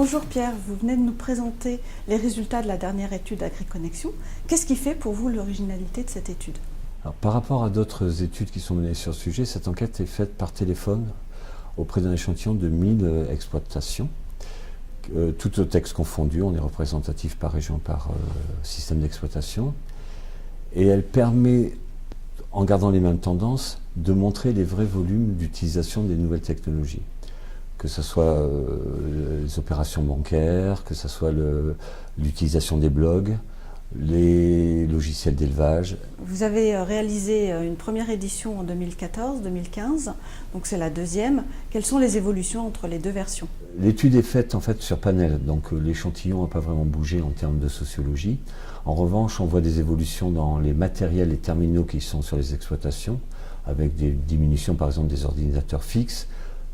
Bonjour Pierre, vous venez de nous présenter les résultats de la dernière étude AgriConnexion. Qu'est-ce qui fait pour vous l'originalité de cette étude? Alors, par rapport à d'autres études qui sont menées sur ce sujet, cette enquête est faite par téléphone auprès d'un échantillon de 1000 exploitations. Tout au texte confondu, on est représentatif par région, par système d'exploitation. Et elle permet, en gardant les mêmes tendances, de montrer les vrais volumes d'utilisation des nouvelles technologies. Que ce soit les opérations bancaires, que ce soit l'utilisation des blogs, les logiciels d'élevage. Vous avez réalisé une première édition en 2014-2015, donc c'est la deuxième. Quelles sont les évolutions entre les deux versions? L'étude est faite en fait sur panel, donc l'échantillon n'a pas vraiment bougé en termes de sociologie. En revanche, on voit des évolutions dans les matériels et terminaux qui sont sur les exploitations, avec des diminutions par exemple des ordinateurs fixes,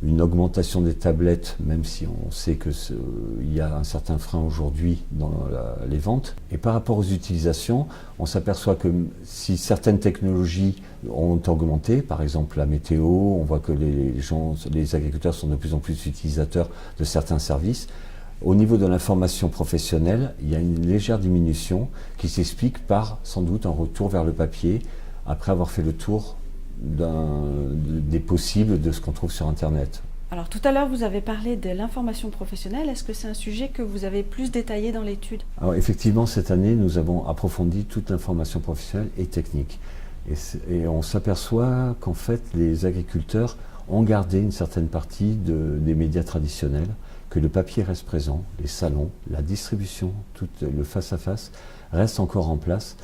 une augmentation des tablettes, même si on sait qu'il y a un certain frein aujourd'hui dans les ventes. Et par rapport aux utilisations, on s'aperçoit que si certaines technologies ont augmenté, par exemple la météo, on voit que les agriculteurs sont de plus en plus utilisateurs de certains services. Au niveau de l'information professionnelle, il y a une légère diminution qui s'explique par sans doute un retour vers le papier après avoir fait le tour des possibles de ce qu'on trouve sur Internet. Alors tout à l'heure vous avez parlé de l'information professionnelle, est-ce que c'est un sujet que vous avez plus détaillé dans l'étude? Alors effectivement, cette année, nous avons approfondi toute l'information professionnelle et technique. Et on s'aperçoit qu'en fait, les agriculteurs ont gardé une certaine partie des médias traditionnels, que le papier reste présent, les salons, la distribution, tout le face-à-face reste encore en place,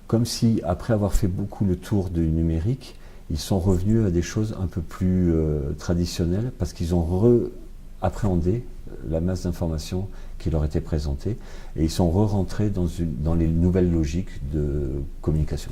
comme si, après avoir fait beaucoup le tour du numérique, ils sont revenus à des choses un peu plus traditionnelles parce qu'ils ont appréhendé la masse d'informations qui leur était présentée et ils sont re-rentrés dans les nouvelles logiques de communication.